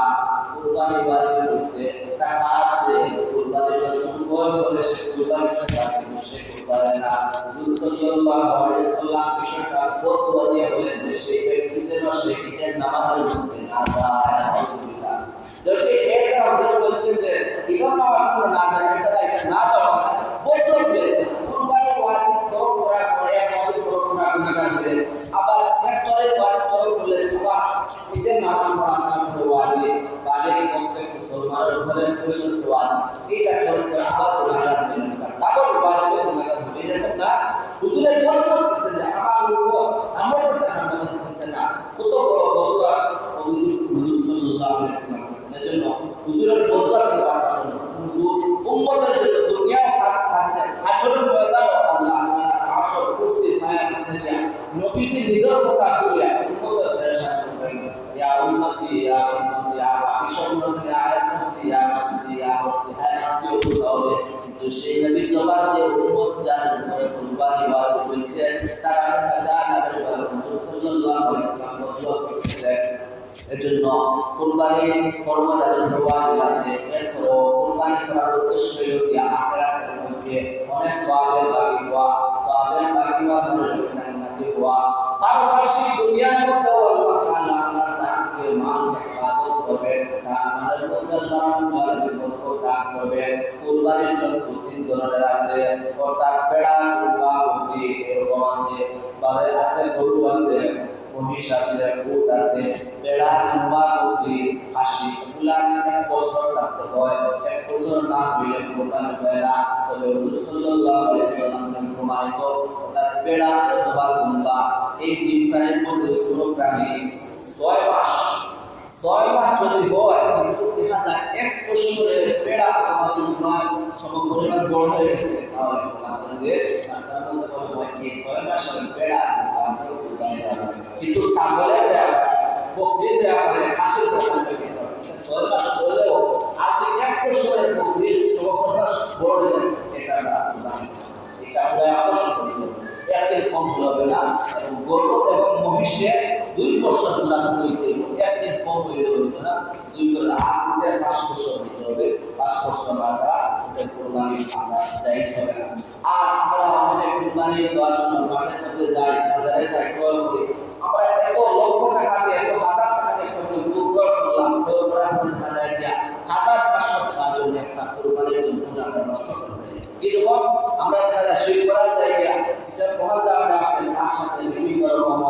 কুরবানি ওয়াজিব হইছে, টাকা আছে, কুরবানির জন্য কোন বলে সে কুরবানি করতে কিন্তু সে কুরবানি না। হুজুর সাল্লাল্লাহু আলাইহি ওয়াসাল্লাম বিষয়টা বদুয়া দিয়ে বলেন যে সেই ব্যক্তি যেন সেই ঈদের নামাজের মধ্যে না যায়। আলহামদুলিল্লাহ। যদি এটা হুজুর বলছেন যে ঈদের নামাজে না যায়, এটা না যাওয়া না বদুয়া দিয়েছে। কুরবানি ওয়াজিব তরক করার পরে এক ওয়াজিব তরক করা গুনাহগার হবে, আবার এক তরক ওয়াজিব তরক করলে আবার ঈদের নামাজ পড়া আপনার ওয়াজিব, বালিগ প্রত্যেক মুসলমানের উপরে পুরুষের ওয়াজিব, এটা তরক করে আবার গুনাহগার হবে, ডাবল ওয়াজিবের গুনাহগার হবে। এরকম না, হুজুরের বরকত দিচ্ছে যে আমার উপর আমার কথা আমাদের দিচ্ছে না, কত বড় বদুয়া হুজুর সাল্লাল্লাহু আলাইহি ওয়াসাল্লাম করেছেন। এজন্য হুজুরের বদুয়া থেকে বাঁচার জন্য হুজুর উম্মতের জন্য দুনিয়াও খাচ্ছে, আসরের ময়দানও আল্লাহ আসর কুরসি মায়া ফাসালিয়া নবীজি নিজের কথা বলিয়া উম্মতের পেশায় করবেন ইয়া উম্মতি ইয়া উম্মতি আর বাকি সব নবী ইয়া উম্মতি ইয়া নাফসি ইয়া নাফসি হ্যাঁ নাফসি হবে। কিন্তু সেই নবী জবাব দিয়ে উম্মত যাদের উপরে কুরবানি ওয়াজিব হয়েছে তারা দেখা যায় তাদের উপরে হুজুর সাল্লাল্লাহু আলাইহি ওয়াসাল্লাম বদুয়া করতেছে। এজন্য কুরবানির কর্ম যাদের উপর ওয়াজিব আছে, এরপরও কুরবানি করার উদ্দেশ্য হলো কি আখিরাতের মধ্যে অনেক সওয়াবের ভাগী হওয়া, সওয়াবের ভাগী হওয়া মানে জান্নাতে হওয়া। পারপার্শ্বিক দুনিয়ার মধ্যে আল্লাহ তাআলা আপনার জানকে মালকে হেফাজত করবেন, জানের মধ্যে আল্লাহ রাব্বুল আলামিন বরকত দান করবেন। কুরবানির জন্য তিন ধরনের আছে, অর্থাৎ বেড়া, দুম্বা, বকরি এরকম আছে, তবে আছে গরু আছে, মহিষ আছে, উট আছে। বেড়া, দুম্বা, বকরি, খাসি এগুলা 1 বছর থাকতে হয়, 1 বছর না হইলে কুরবানি হয় না। তবে হুজুর সাল্লাল্লাহু আলাইহি ওয়াসাল্লাম প্রমাণিত অর্থাৎ বেড়া অথবা দুম্বা এই তিন প্রাণীর মধ্যে কোনো প্রাণী 6 মাস যদি হয় কিন্তু দেখা যায় 1 বছরের বেড়া অথবা দুম্বা সমপরিমাণ বড় হয়ে গেছে, তাহলে আমাদের রাস্তার মধ্যে বলা হয় এই 6 মাসের বেড়া দুম্বা কুরবানি দেওয়া হবে। কিন্তু ছাগলের দেওয়া হয়, বকরির দেওয়া হয়, খাসির দেওয়া হয় 6 মাস হলেও আর 1 বছরের বকরি সমপরিমাণ বড় হয়ে যায়, এটা না কুরবানি, এটা আমরা আকর্ষণ করি একদিন কম হবে না। এবং গরু এবং মহিষের 2 বছর পুরা হইতে একদিন কম হইলে হইতো না, 2 করে 5 বছর হইতে হবে, 5 বছর না ছাড়া ওদের কুরবানি আমরা জায়েজ হবে না। আর আমরা অনেক কুরবানি দেওয়ার জন্য মাঠের মধ্যে যাই, বাজারে যাই, ক্রয় করি, আমরা এত লক্ষ টাকা দিয়ে এত হাজার টাকা দিয়ে একটা জন্তু ক্রয় করলাম, ক্রয় করার পর দেখা যায় যে 1500 টাকার জন্য একটা কুরবানির জন্তু আমরা নষ্ট করে ফেলি। এরকম আমরা দেখা যায় শিল্প করার জায়গা সেটা মহল দেওয়া আছে, তার সাথে বিভিন্ন রকম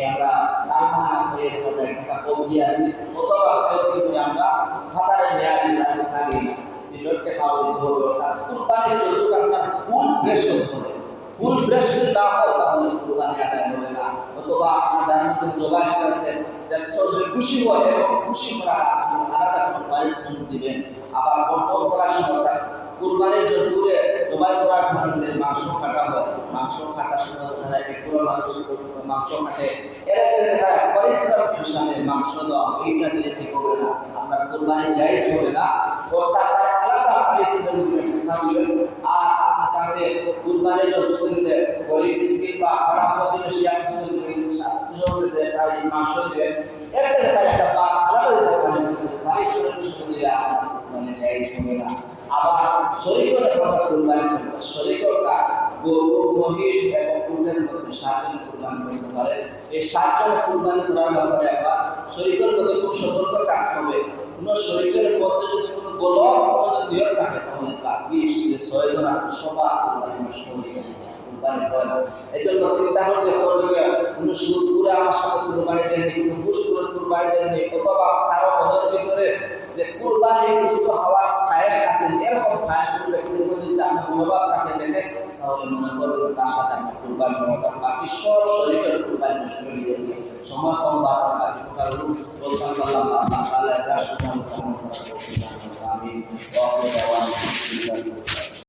আমরা কারখানা করে 1,000 টাকা কম দিয়ে আসি, অথবা কি করে আমরা খাতারে নিয়ে আসি তার টাকা দিই না, সিলেট টাকাও দিতে হবে। অর্থাৎ কুরবানির যতটুকু আপনার ফুল ফ্রেশ হতে হবে, ফুল ফ্রেশ যদি না হয় তাহলে কুরবানি আদায় হবে না। অথবা আপনার যার মধ্যে জবাই করেছেন যে সে খুশি হয় এবং খুশি করার আলাদা কোনো পারিশ্রমিক দিবেন। আবার বন্টন করার সময় অর্থাৎ কুরবানির জন্তুরে জবাই করার পর যে মাংস কাটা হয়, মাংস কাটার সময় দেখা যায় একগুলো মানুষ মাংস কাটে, এরা দেখা যায় পরিশ্রম হিসাবে মাংস দেওয়া, এইটা দিলে ঠিক হবে না, আপনার কুরবানি জায়েজ হবে না। অর্থাৎ তার আলাদা পারিশ্রমিক টাকা দিবেন। আর আপনি তাকে কুরবানির জন্তু দিলে গরিব মিসকিন বা খারাপ প্রতিবেশী আত্মীয় দিবেন, তার এই মাংস দিবেন, এর থেকে তার একটা আলাদা দিতে পারেন, পারিশ্রমিক হিসেবে দিলে আপনার কুরবানি জায়েজ হবে না। আবার শরীরের কথা কুরবানি করতে শরীরটা গরু মহিষ এবং উটের মধ্যে 60 জন কুরবানি করতে পারে। এই 60 জন কুরবানি করার ব্যাপারে আবার শরীরের মধ্যে খুব সতর্ক থাকতে হবে। কোনো শরীরের মধ্যে যদি কোনো গলত কোনো নিয়ম থাকে তাহলে বাকি 6 জন আছে সবার কুরবানি নষ্ট হয়ে যাবে, কুরবানি হয় না। এই জন্য চিন্তা করে দেখতে হবে যে কোনো সুদ করে আমার সাথে কুরবানি দেননি, কোনো ঘুষ করে কুরবানি দেননি, অথবা কারো মনের ভিতরে যে কুরবানির সুস্থ হওয়ার খায়েশ আছে, এরকম খায়েশ করলে যদি আপনার মনোভাব তাকে দেখেন তাহলে মনে করবে তার সাথে আপনার কুরবানি মমতা বাকি সব শরীরের কুরবানি নষ্ট হয়ে যাবে। সময় কম বা বাকি কথাগুলো বলতাম আল্লাহ আল্লাহ আল্লাহ যা শুনলাম আমি